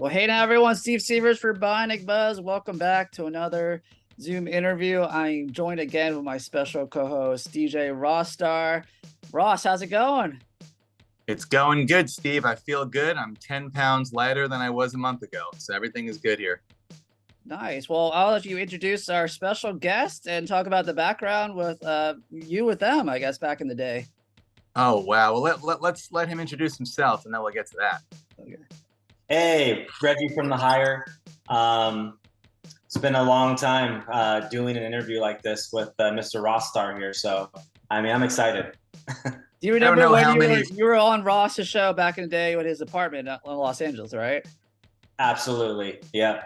Well, hey now everyone, Steve Sievers for Bionic Buzz. Welcome back to another Zoom interview. I'm joined again with my special co-host, DJ Rossstar. Ross, how's it going? It's going good, Steve. I feel good. I'm 10 pounds lighter than I was a month ago. So everything is good here. Nice. Well, I'll let you introduce our special guest and talk about the background with you with them, I guess, back in the day. Oh, wow. Well, let's let him introduce himself and then we'll get to that. Okay. Hey, Reggie from the Hire. It's been a long time doing an interview like this with Mr. Rossstar here. So, I'm excited. Do you remember when you were on Ross's show back in the day with his apartment in Los Angeles, right? Absolutely. Yeah.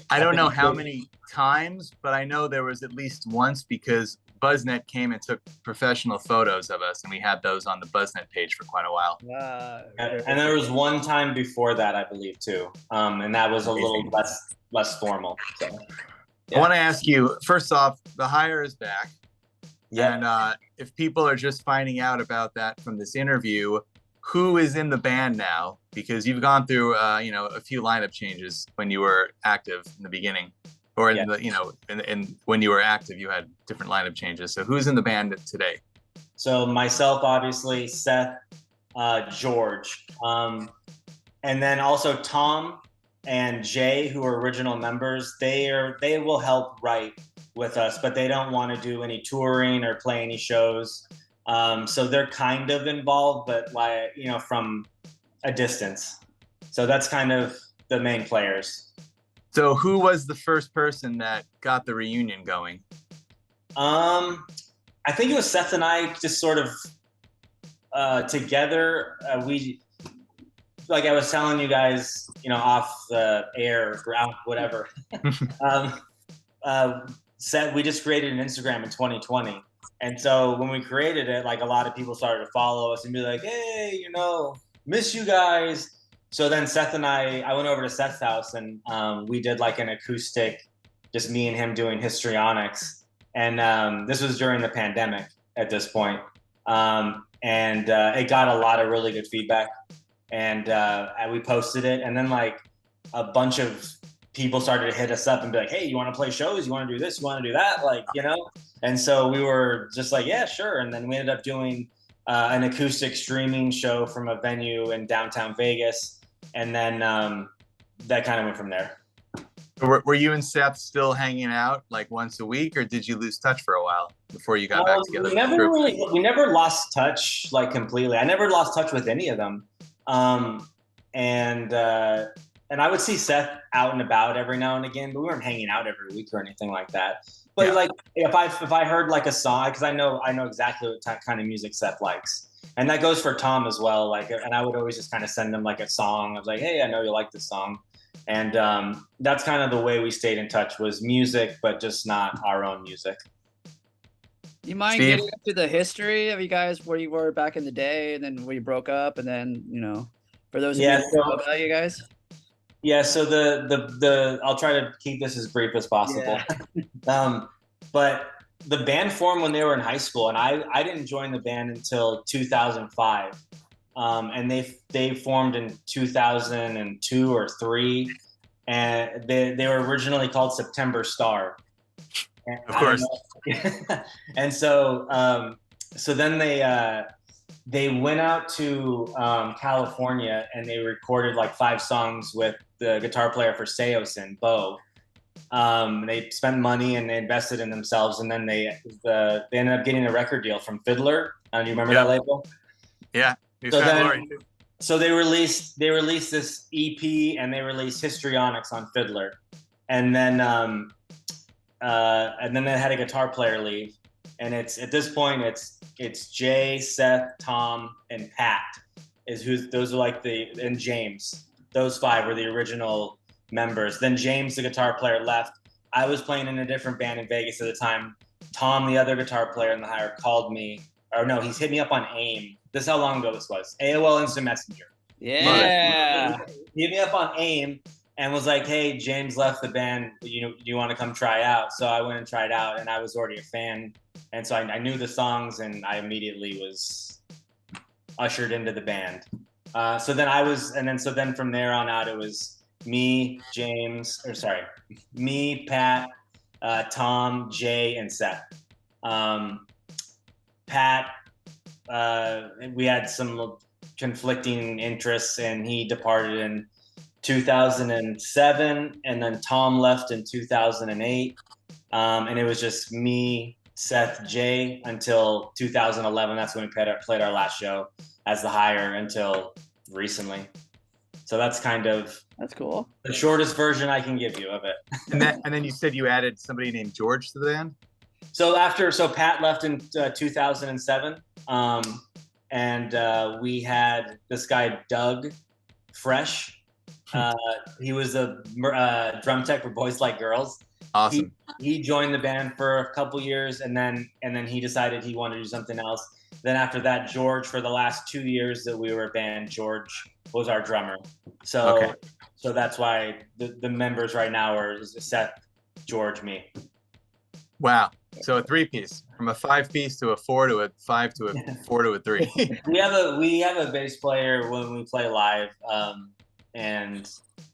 I don't know how many times, but I know there was at least once because BuzzNet came and took professional photos of us, and we had those on the BuzzNet page for quite a while. And there was one time before that, I believe, too. And that was a little less formal. So, yeah. I want to ask you, first off, the Hire is back. Yeah. And if people are just finding out about that from this interview, who is in the band now? Because you've gone through, a few lineup changes when you were active in the beginning, or in the, when you were active, you had different lineup changes. So who's in the band today? So myself, obviously, Seth, George, and then also Tom and Jay, who are original members. They will help write with us, but they don't want to do any touring or play any shows. So they're kind of involved, but from a distance. So that's kind of the main players. So who was the first person that got the reunion going? I think it was Seth and I just sort of together. We, like I was telling you guys, off the air or out, whatever. Seth, we just created an Instagram in 2020. And so when we created it, like a lot of people started to follow us and be like, hey, miss you guys. So then Seth and I went over to Seth's house and we did like an acoustic, just me and him doing histrionics. And this was during the pandemic at this point. And it got a lot of really good feedback. And we posted it. And then like a bunch of people started to hit us up and be like, hey, you want to play shows? You want to do this? You want to do that? And so we were just like, yeah, sure. And then we ended up doing an acoustic streaming show from a venue in downtown Vegas. And then that kind of went from there. Were you and Seth still hanging out like once a week, or did you lose touch for a while before you got back together? We never lost touch like completely. I never lost touch with any of them. And I would see Seth out and about every now and again, but we weren't hanging out every week or anything like that. But yeah. Like if I heard like a song, because I know exactly what kind of music Seth likes, and that goes for Tom as well. Like, and I would always just kind of send him like a song. I was like, hey, I know you like this song, and that's kind of the way we stayed in touch, was music, but just not our own music. You mind getting into the history of you guys, where you were back in the day, and then we broke up, and then for those of you who know about you guys. Yeah, so the I'll try to keep this as brief as possible. Yeah. But the band formed when they were in high school, and I didn't join the band until 2005. And they formed in 2002 or 3, and they were originally called September Star. And of course. And so then they went out to California and they recorded like 5 songs with the guitar player for Seosin, Bo. They spent money and they invested in themselves, and then they ended up getting a record deal from Fiddler. Do you remember that label? Yeah. So they released this EP and they released Histrionics on Fiddler, and then they had a guitar player leave, and it's at this point it's Jay, Seth, Tom, and Pat those are like and James. Those 5 were the original members. Then James, the guitar player, left. I was playing in a different band in Vegas at the time. Tom, the other guitar player in the Hire, called me, or no, he's hit me up on AIM. This is how long ago this was. AOL Instant Messenger. Yeah. He hit me up on AIM and was like, hey, James left the band. Do you want to come try out? So I went and tried out, and I was already a fan. And so I knew the songs, and I immediately was ushered into the band. So then from there on out, it was me, Pat, Tom, Jay, and Seth. Pat, we had some conflicting interests, and he departed in 2007, and then Tom left in 2008, and it was just me, Seth, Jay until 2011. That's when we played our last show as the Hire until recently. So that's cool. The shortest version I can give you of it. And then you said you added somebody named George to the band? So Pat left in 2007, and we had this guy Doug Fresh. He was a drum tech for Boys Like Girls. Awesome. He joined the band for a couple years, and then he decided he wanted to do something else. Then after that, George, for the last 2 years that we were a band, George was our drummer. So that's why the members right now are Seth, George, me. Wow. So a 3-piece, from a 5-piece to a 4 to a 5 to a 4 to a 3. we have a bass player when we play live, and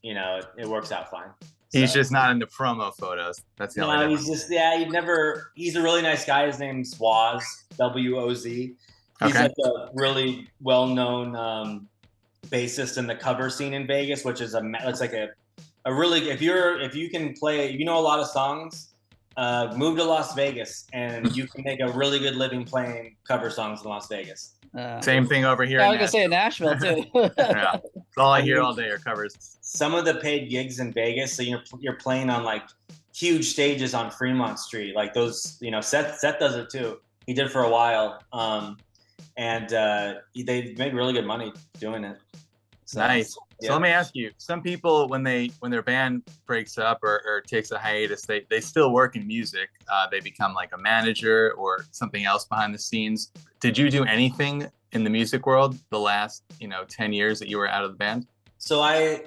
it works out fine. He's just not in the promo photos. That's the only difference. He's a really nice guy. His name's Woz, W-O-Z. He's like a really well-known bassist in the cover scene in Vegas, which is it's like a really, if you can play, a lot of songs, move to Las Vegas and you can make a really good living playing cover songs in Las Vegas. Same thing over here. I was gonna say in Nashville too. Yeah, that's all I hear all day are covers. Some of the paid gigs in Vegas, so you're playing on like huge stages on Fremont Street, like those. Seth does it too. He did for a while, and they make really good money doing it. So, nice. Yeah. So let me ask you: some people, when their band breaks up or takes a hiatus, they still work in music. They become like a manager or something else behind the scenes. Did you do anything in the music world the last 10 years that you were out of the band? So I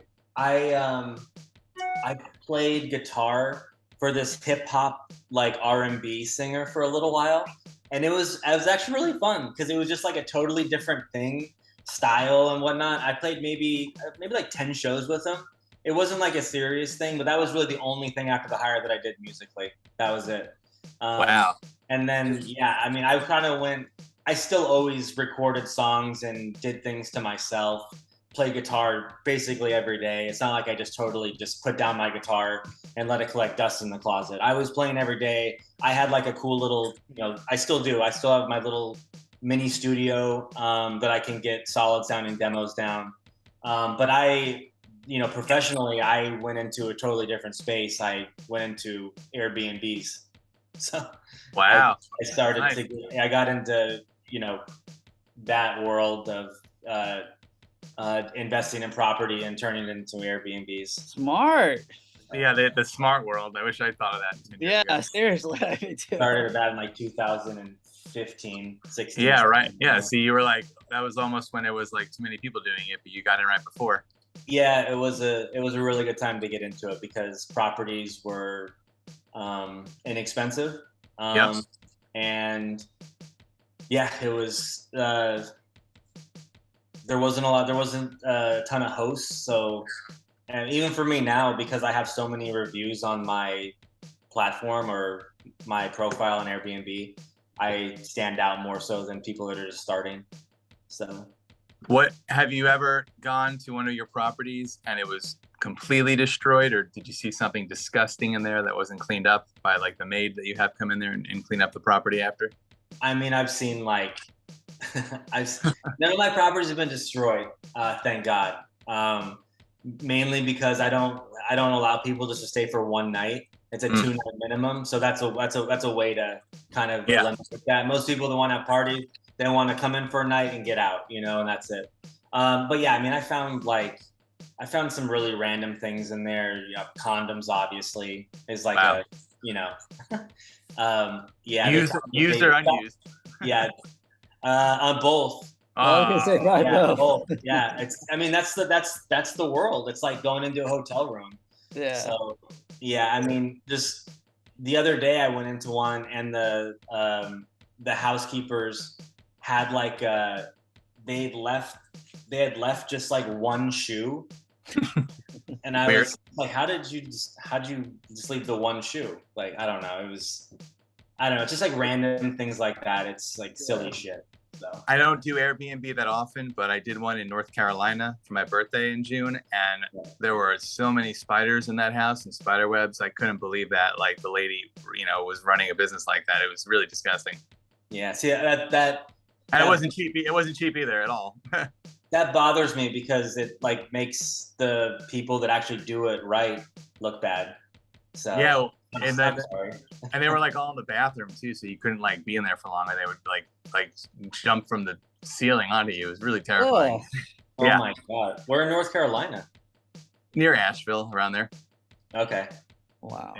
played guitar for this hip hop like R&B singer for a little while, and it was actually really fun because it was just like a totally different thing. Style and whatnot. I played maybe like 10 shows with him. It wasn't like a serious thing, but that was really the only thing after the Hire that I did musically. That was it. Wow. And then I still always recorded songs and did things to myself, play guitar basically every day. It's not like I just totally just put down my guitar and let it collect dust in the closet. I was playing every day. I had like a cool little, I still do. I still have my little mini studio that I can get solid sounding demos down. But professionally, I went into a totally different space. I went into Airbnbs. So wow. I got into, that world of investing in property and turning it into Airbnbs. Smart. Yeah, the smart world. I wish I thought of that. Yeah, seriously. Me too. Started that in like 2015, 16. Yeah, right. Yeah, see, you were like, that was almost when it was like too many people doing it, but you got in right before. Yeah, it was a really good time to get into it because properties were inexpensive. Yep. And yeah, it was there wasn't a ton of hosts, so, and even for me now, because I have so many reviews on my platform or my profile on Airbnb, I stand out more so than people that are just starting. So what, have you ever gone to one of your properties and it was completely destroyed, or did you see something disgusting in there that wasn't cleaned up by like the maid that you have come in there and clean up the property after? I mean, I've seen like none of my properties have been destroyed, thank God. Mainly because I don't allow people just to stay for one night. It's a 2-night minimum, so that's a way to kind of limit that. Most people that want to have parties, they want to come in for a night and get out, and that's it. But yeah, I mean, I found some really random things in there. Condoms obviously is like used or unused. Yeah, on both. Both. Yeah, that's the world. It's like going into a hotel room. Yeah. So yeah, I mean, just the other day I went into one and the housekeepers had like they had left just like one shoe And I was like, how did you just leave the one shoe? Like, I don't know. I don't know. It's just like random things like that. It's like silly shit. So I don't do Airbnb that often, but I did one in North Carolina for my birthday in June, and there were so many spiders in that house and spider webs. I couldn't believe that. Like the lady, was running a business like that. It was really disgusting. Yeah. See that. And it wasn't cheap. It wasn't cheap either at all. That bothers me because it like makes the people that actually do it right look bad. So yeah, and they were like all in the bathroom too, so you couldn't like be in there for long, and they would like jump from the ceiling onto you. It was really terrifying. Oh my god, we're in North Carolina, near Asheville, around there. Okay. Wow.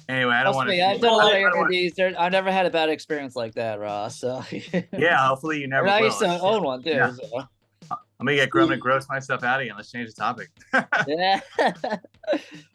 Anyway, I don't want to. I've done a lot of Airbnbs. I've never had a bad experience like that, Ross. So yeah, hopefully you never will. I used to own one too. Yeah. So. I'm gonna gross myself out again. Let's change the topic. Yeah.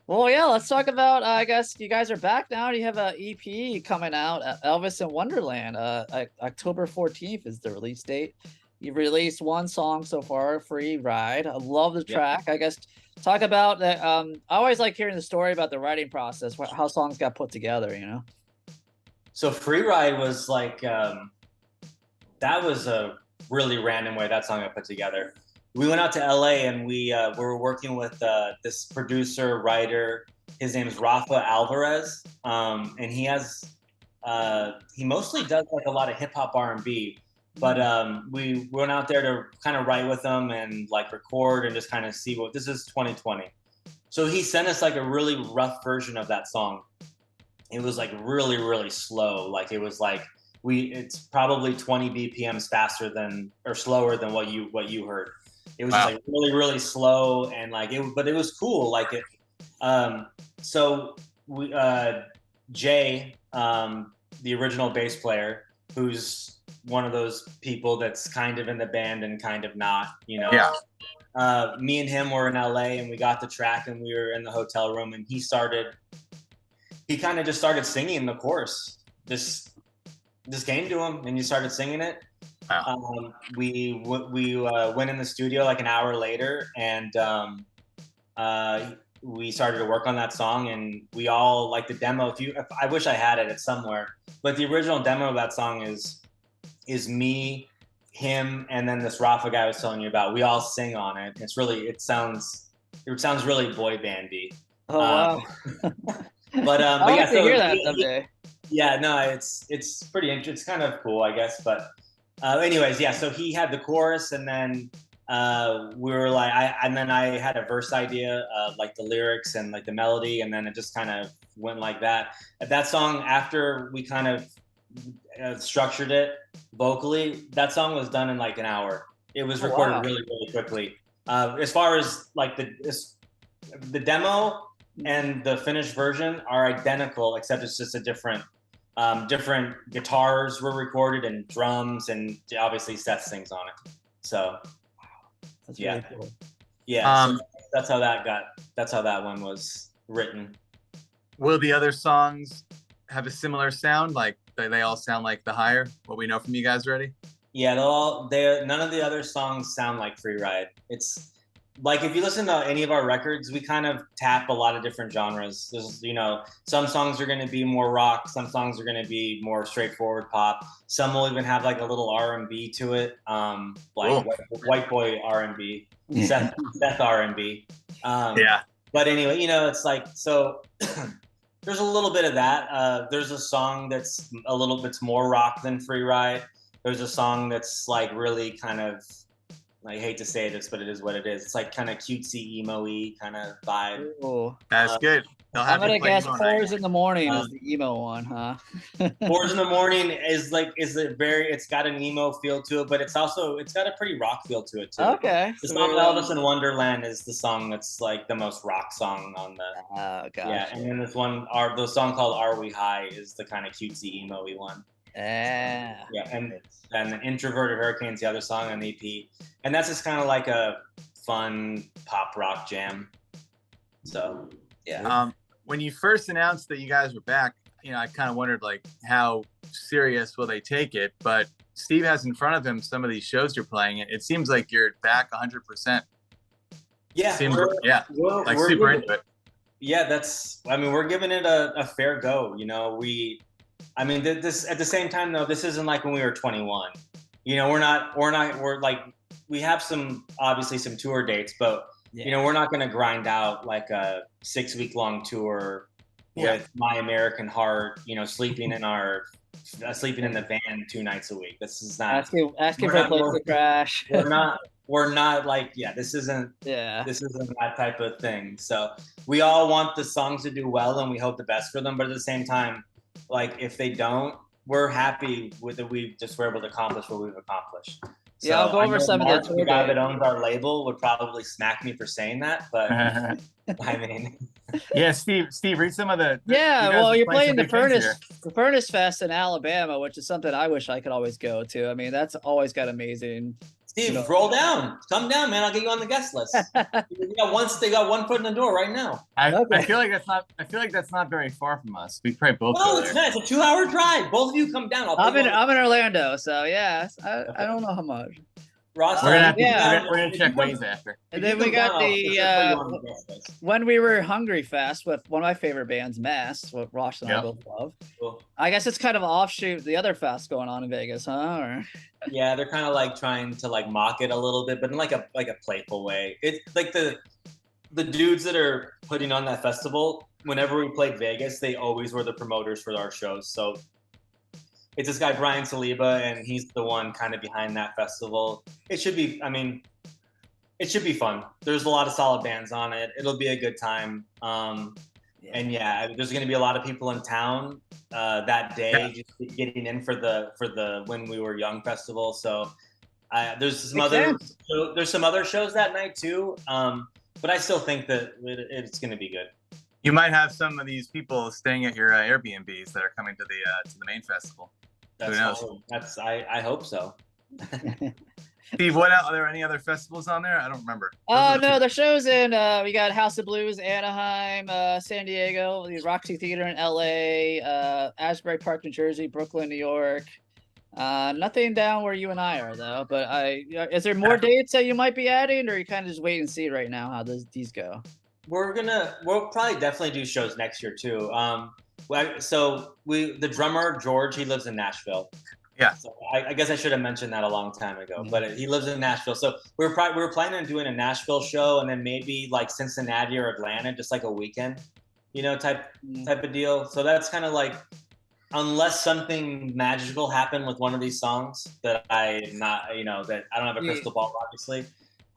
Well, yeah. Let's talk about. I guess you guys are back now. You have an EP coming out, Elvis in Wonderland. October 14th is the release date. You've released one song so far, "Free Ride." I love the track. I guess talk about that. I always like hearing the story about the writing process, how songs got put together. So "Free Ride" was like that was a really random way that song got put together. We went out to LA and we were working with this producer, writer. His name is Rafa Alvarez, and he mostly does like a lot of hip hop R&B. But we went out there to kind of write with him and like record and just kind of see this is 2020. So he sent us like a really rough version of that song. It was like really, really slow. Like it was like it's probably 20 BPMs slower than what you heard. It was just like really, really slow and like but it was cool. Like it. So we Jay, the original bass player, who's one of those people that's kind of in the band and kind of not, Yeah. Me and him were in LA and we got the track and we were in the hotel room and he kind of just started singing the chorus. This came to him and he started singing it. Wow. We went in the studio like an hour later and we started to work on that song and we all like the demo. I wish I had it, it's somewhere, but the original demo of that song is me, him, and then this Rafa guy I was telling you about. We all sing on it. It sounds really boy bandy. Oh wow! But I like yeah, to hear that someday. Yeah, no, it's pretty interesting. It's kind of cool, I guess. But anyways, yeah. So he had the chorus, and then we were like, I had a verse idea, like the lyrics and like the melody, and then it just kind of went like that. That song, after we kind of structured it vocally, that song was done in like an hour. It was recorded really, really quickly. As far as like the demo and the finished version are identical, except it's just a different guitars were recorded and drums, and obviously Seth sings on it. So that's really cool. Yeah, so that's how that one was written. Will the other songs have a similar sound? Like they all sound like The Higher, what we know from you guys already? Yeah, none of the other songs sound like Free Ride. It's like if you listen to any of our records, we kind of tap a lot of different genres. There's, some songs are going to be more rock, some songs are going to be more straightforward pop. Some will even have like a little R&B to it, like white boy R&B, Seth R&B. Yeah. But anyway, it's like so. There's a little bit of that. There's a song that's a little bit more rock than Free Ride. There's a song that's like really kind of, I hate to say this, but it is what it is. It's like kind of cutesy, emo-y kind of vibe. Ooh. That's good. I'm gonna guess 4s in the morning is the emo one, huh? 4s in the morning it's got an emo feel to it, but it's got a pretty rock feel to it too. Okay. The song Elvis in Wonderland is the song that's like the most rock song on the. Oh gosh. Yeah, and then this one, the song called "Are We High" is the kind of cutesy, emo-y one. Yeah. Yeah, and then Introverted Hurricane's the other song on the EP, and that's just kind of like a fun pop rock jam. So yeah. When you first announced that you guys were back, I kind of wondered like how serious will they take it? But Steve has in front of him some of these shows you're playing. It seems like you're back 100%. Yeah, like we're super giving, into it. yeah, we're giving it a fair go. This at the same time though, this isn't like when we were 21. We're like, we have obviously some tour dates, but we're not going to grind out like a 6-week long tour with My American Heart, sleeping in the van 2 nights a week. This is not asking for a place to crash. We're not like, this isn't that type of thing. So we all want the songs to do well and we hope the best for them. But at the same time, like if they don't, we're happy with that we just were able to accomplish what we've accomplished. So I'll go over some of the guy that owns our label would probably smack me for saying that, but I mean, Steve, read some of the. You're playing the Furnace Fest in Alabama, which is something I wish I could always go to. I mean, that's always got amazing. Steve, roll down, come down, man. I'll get you on the guest list. They got one foot in the door right now. I feel like that's not very far from us. We probably both. No, it's not. It's a 2-hour drive. Both of you come down. I'm in Orlando, so I don't know how much. Rossstar, we're gonna check Waze after. And then we got the When We Were Hungry Fest with one of my favorite bands, Mass, what Ross and I both love. Cool. I guess it's kind of an offshoot the other fest going on in Vegas, huh? Or... Yeah, they're kind of like trying to like mock it a little bit, but in like a playful way. It's like the dudes that are putting on that festival. Whenever we played Vegas, they always were the promoters for our shows. So it's this guy Brian Saliba, and he's the one kind of behind that festival. It should be fun. There's a lot of solid bands on it. It'll be a good time. And there's going to be a lot of people in town that day, just getting in for the When We Were Young festival. So there's some other shows that night too. But I still think that it's going to be good. You might have some of these people staying at your Airbnbs that are coming to the main festival. Who knows? I hope so. Steve, are there any other festivals on there? I don't remember. No, the shows in we got House of Blues, Anaheim, San Diego, the Roxy Theater in LA, Asbury Park, New Jersey, Brooklyn, New York. Nothing down where you and I are though. But is there more dates that you might be adding, or you kind of just wait and see right now how these go? We'll probably definitely do shows next year too. The drummer George, he lives in Nashville. Yeah. So I guess I should have mentioned that a long time ago, but he lives in Nashville. So we were planning on doing a Nashville show and then maybe like Cincinnati or Atlanta, just like a weekend, type of deal. So that's kind of like, unless something magical happened with one of these songs that that I don't have a crystal ball, obviously.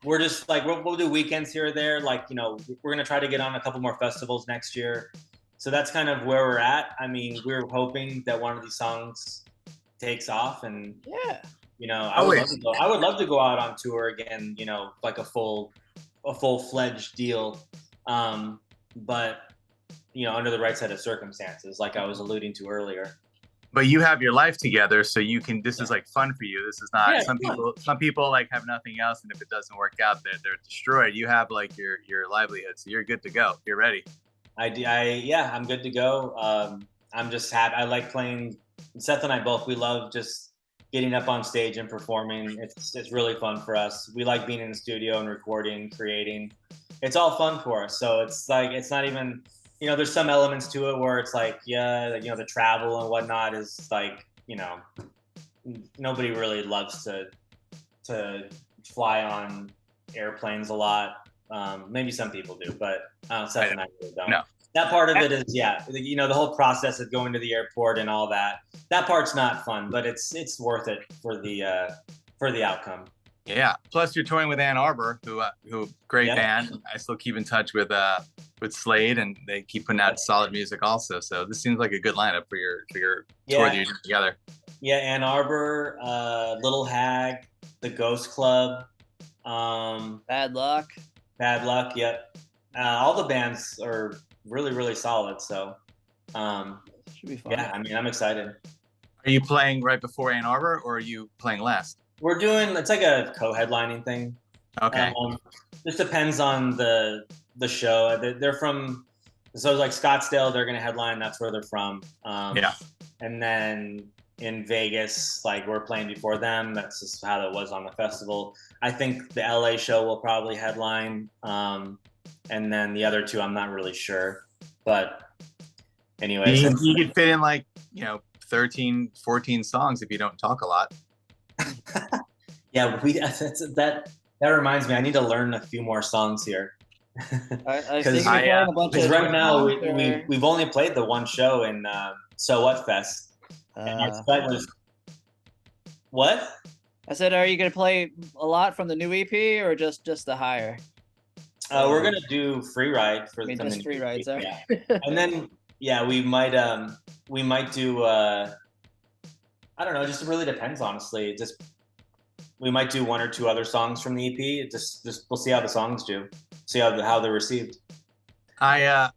We're just like, we'll do weekends here or there. Like, we're going to try to get on a couple more festivals next year. So that's kind of where we're at. I mean, we're hoping that one of these songs takes off, and I would love to go out on tour again, like a full-fledged deal. But under the right set of circumstances, like I was alluding to earlier. But you have your life together, so you can. This is like fun for you. This is not some people like have nothing else, and if it doesn't work out, they're destroyed. You have like your livelihood, so you're good to go. You're ready. I'm good to go. I'm just happy. I like playing. Seth and I both. We love just getting up on stage and performing. It's really fun for us. We like being in the studio and recording, creating. It's all fun for us. So it's like it's not even. There's some elements to it where it's like, the travel and whatnot is like, nobody really loves to fly on airplanes a lot. Maybe some people do, but Seth and I really don't. No. That part of it is, the whole process of going to the airport and all that. That part's not fun, but it's worth it for the outcome. Yeah. Plus, you're touring with Ann Arbor, who great band. I still keep in touch with Slade, and they keep putting out solid music also. So this seems like a good lineup for your tour that you're doing together. Yeah, Ann Arbor, Little Hag, the Ghost Club, Bad Luck. Yep. All the bands are really, really solid. So should be fun. Yeah, I mean, I'm excited. Are you playing right before Ann Arbor, or are you playing last? We're doing, it's like a co-headlining thing. Okay. Just depends on the show. They're from, so like Scottsdale, they're going to headline. That's where they're from. And then in Vegas, like we're playing before them. That's just how it was on the festival. I think the LA show will probably headline, and then the other two, I'm not really sure. But anyways, you could fit in like 13, 14 songs if you don't talk a lot. yeah, that reminds me. I need to learn a few more songs here. Because right now we've only played the one show in So What Fest. And our set was what? I said, are you gonna play a lot from the new EP or just the higher? We're gonna do Free Ride for the Free Ride. Sorry. Yeah. And then we might do I don't know. It just really depends, honestly. We might do one or two other songs from the EP. It just we'll see how the songs do. See how they're received. I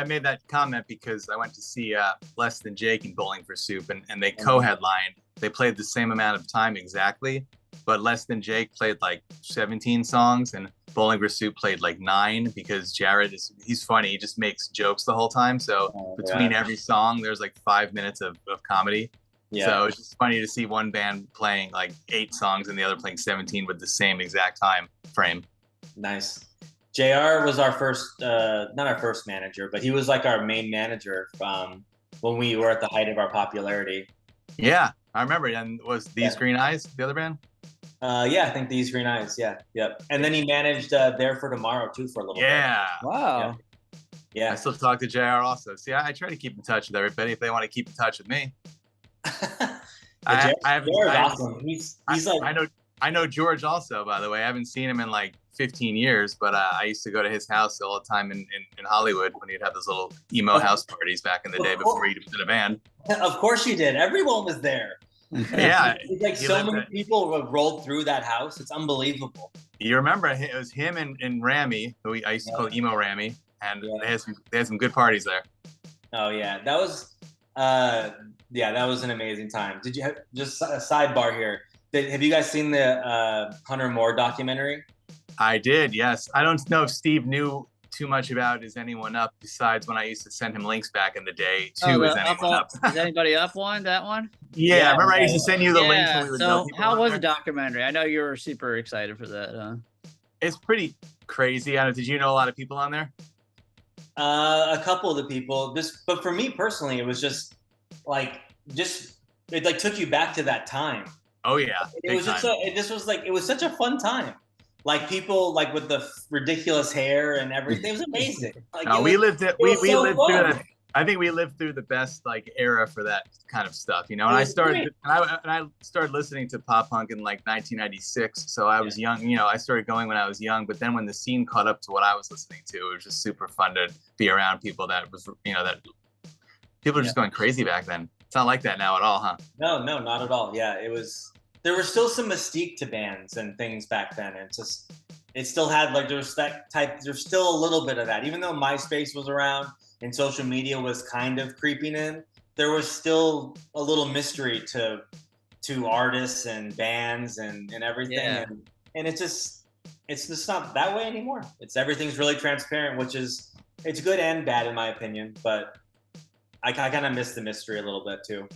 made that comment because I went to see Less Than Jake in Bowling for Soup, and they co-headlined. They played the same amount of time exactly, but Less Than Jake played like 17 songs, and Bowling for Soup played like 9 because Jared he's funny. He just makes jokes the whole time. So between every song, there's like 5 minutes of comedy. Yeah. So it's just funny to see one band playing like 8 songs and the other playing 17 with the same exact time frame. Nice. JR was our first, not our first manager, but he was like our main manager when we were at the height of our popularity. Yeah, I remember. And was These Green Eyes the other band? Yeah, I think These Green Eyes. Yeah, yep. And then he managed There for Tomorrow too for a little bit. Yeah. Wow. Yeah. I still talk to JR also. See, I try to keep in touch with everybody if they want to keep in touch with me. Awesome. He's like I know George also, by the way. I haven't seen him in like 15 years, but I used to go to his house all the time in Hollywood when he'd have those little emo house parties back in the day before he was in a band. Of course you did. Everyone was there. Yeah. It's like so many people have rolled through that house. It's unbelievable. You remember it was him and Rami, who I used to call Emo Rami, and they had some good parties there. Oh yeah, that was that was an amazing time. Did you just a sidebar here? Have you guys seen the Hunter Moore documentary? I did, yes. I don't know if Steve knew too much about Is Anyone Up besides when I used to send him links back in the day to Is Anyone Up. Is Anybody Up one? That one? Yeah, I remember I used to send you the links when we would know people. How was the documentary? I know you were super excited for that. Huh? It's pretty crazy. Did you know a lot of people on there? A couple of the people. But for me personally, it was just it took you back to that time. Oh yeah. It was such a fun time. People with the ridiculous hair and everything. It was amazing. We lived through that. I think we lived through the best era for that kind of stuff, And I started listening to pop punk in 1996. So I was young, I started going when I was young, but then when the scene caught up to what I was listening to, it was just super fun to be around people that was, that people were just going crazy back then. It's not like that now at all, huh? No, not at all. Yeah, there was still some mystique to bands and things back then. It still had there's still a little bit of that. Even though MySpace was around and social media was kind of creeping in, there was still a little mystery to artists and bands and everything. Yeah. And it's just not that way anymore. Everything's really transparent, it's good and bad in my opinion, but I kind of miss the mystery a little bit too.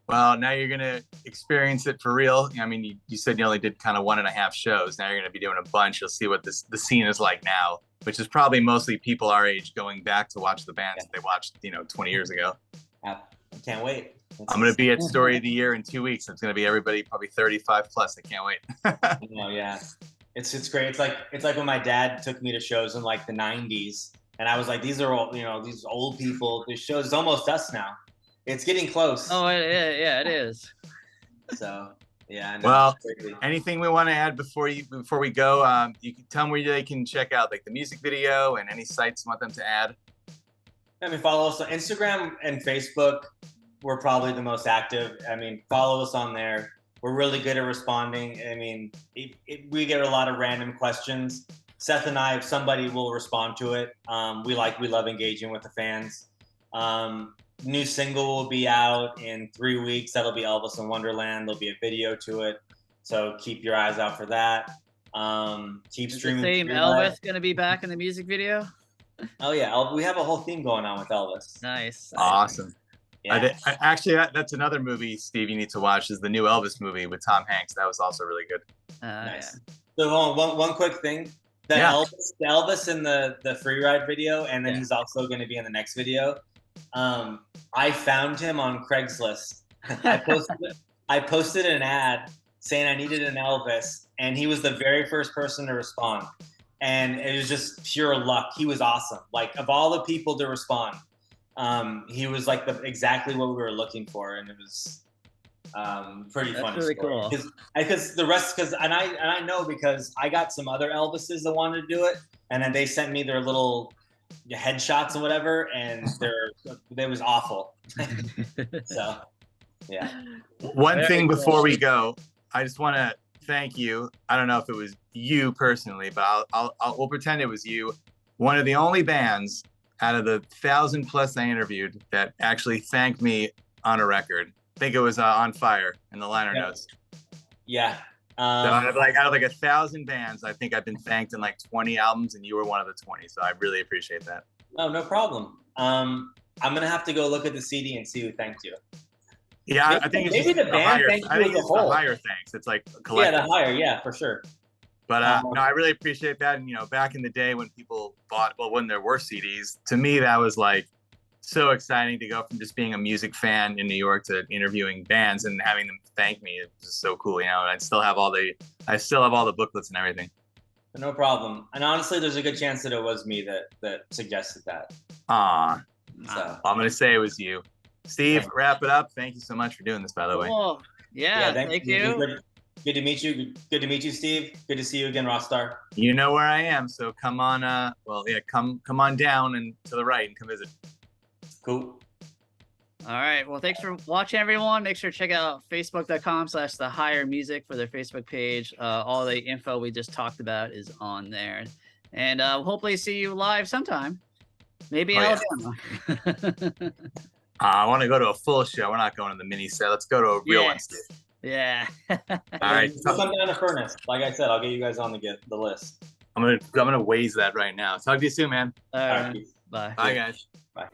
Well, now you're going to experience it for real. I mean, you said you only did kind of 1.5 shows. Now you're going to be doing a bunch. You'll see what the scene is like now, which is probably mostly people our age going back to watch the bands that they watched, 20 years ago. I can't wait. I'm going to be at Story of the Year in 2 weeks. It's going to be everybody probably 35 plus. I can't wait. Yeah. It's great. It's like when my dad took me to shows in the 90s and I was like, these are all, these old people, this shows is almost us now. It's getting close. Oh, it is. So, yeah. Well, anything we want to add before we go? You can tell them where they can check out the music video and any sites you want them to add. Follow us on Instagram and Facebook. We're probably the most active. Follow us on there. We're really good at responding. We get a lot of random questions. Seth and I, if somebody will respond to it. We love engaging with the fans. New single will be out in 3 weeks. That'll be Elvis in Wonderland. There'll be a video to it. So keep your eyes out for that. Keep streaming. The theme Elvis going to be back in the music video? Oh, yeah. We have a whole theme going on with Elvis. Nice. Awesome. Yeah. Actually, that's another movie, Steve, you need to watch, is the new Elvis movie with Tom Hanks. That was also really good. Nice. So hold on, one quick thing. The Elvis in the free ride video, and then he's also going to be in the next video. I found him on Craigslist. I posted an ad saying I needed an Elvis, and he was the very first person to respond. And it was just pure luck. He was awesome. Like, of all the people to respond, he was like exactly what we were looking for, and it was pretty funny. That's really cool. Because I know because I got some other Elvises that wanted to do it, and then they sent me their little headshots and whatever, and they was awful. So, yeah. One thing before we go, I just want to thank you. I don't know if it was you personally, but we'll pretend it was you. One of the only bands out of the 1,000+ I interviewed that actually thanked me on a record. I think it was On Fire in the liner notes. Yeah. So out of like 1,000 bands, I think I've been thanked in like 20 albums, and you were one of the 20. So I really appreciate that. Oh, no problem. I'm gonna have to go look at the CD and see who thanked you. Yeah, I think it's maybe the band thanked you as a whole. The higher thanks. It's like collective. Yeah, the higher. Yeah, for sure. But no, I really appreciate that. And back in the day when people when there were CDs, to me that was like so exciting to go from just being a music fan in New York to interviewing bands and having them thank me. It was just so cool, and I still have all the booklets and everything. No problem. And honestly, there's a good chance that it was me that suggested that. So I'm gonna say it was you. Steve, wrap it up. Thank you so much for doing this, by the way. Yeah, thank you. Good to meet you. Good to meet you, Steve. Good to see you again, Rossstar. You know where I am, so come on. Come on down and to the right and come visit. Cool. All right. Well, thanks for watching, everyone. Make sure to check out facebook.com/thehighermusic for their Facebook page. All the info we just talked about is on there, and hopefully see you live sometime. Maybe in Alabama. I want to go to a full show. We're not going to the mini set. Let's go to a real one, Steve. Yeah. All right. Come down to Furnace. Like I said, I'll get you guys on the list. I'm gonna Waze that right now. Talk to you soon, man. All right. Bye. Bye, guys. Bye.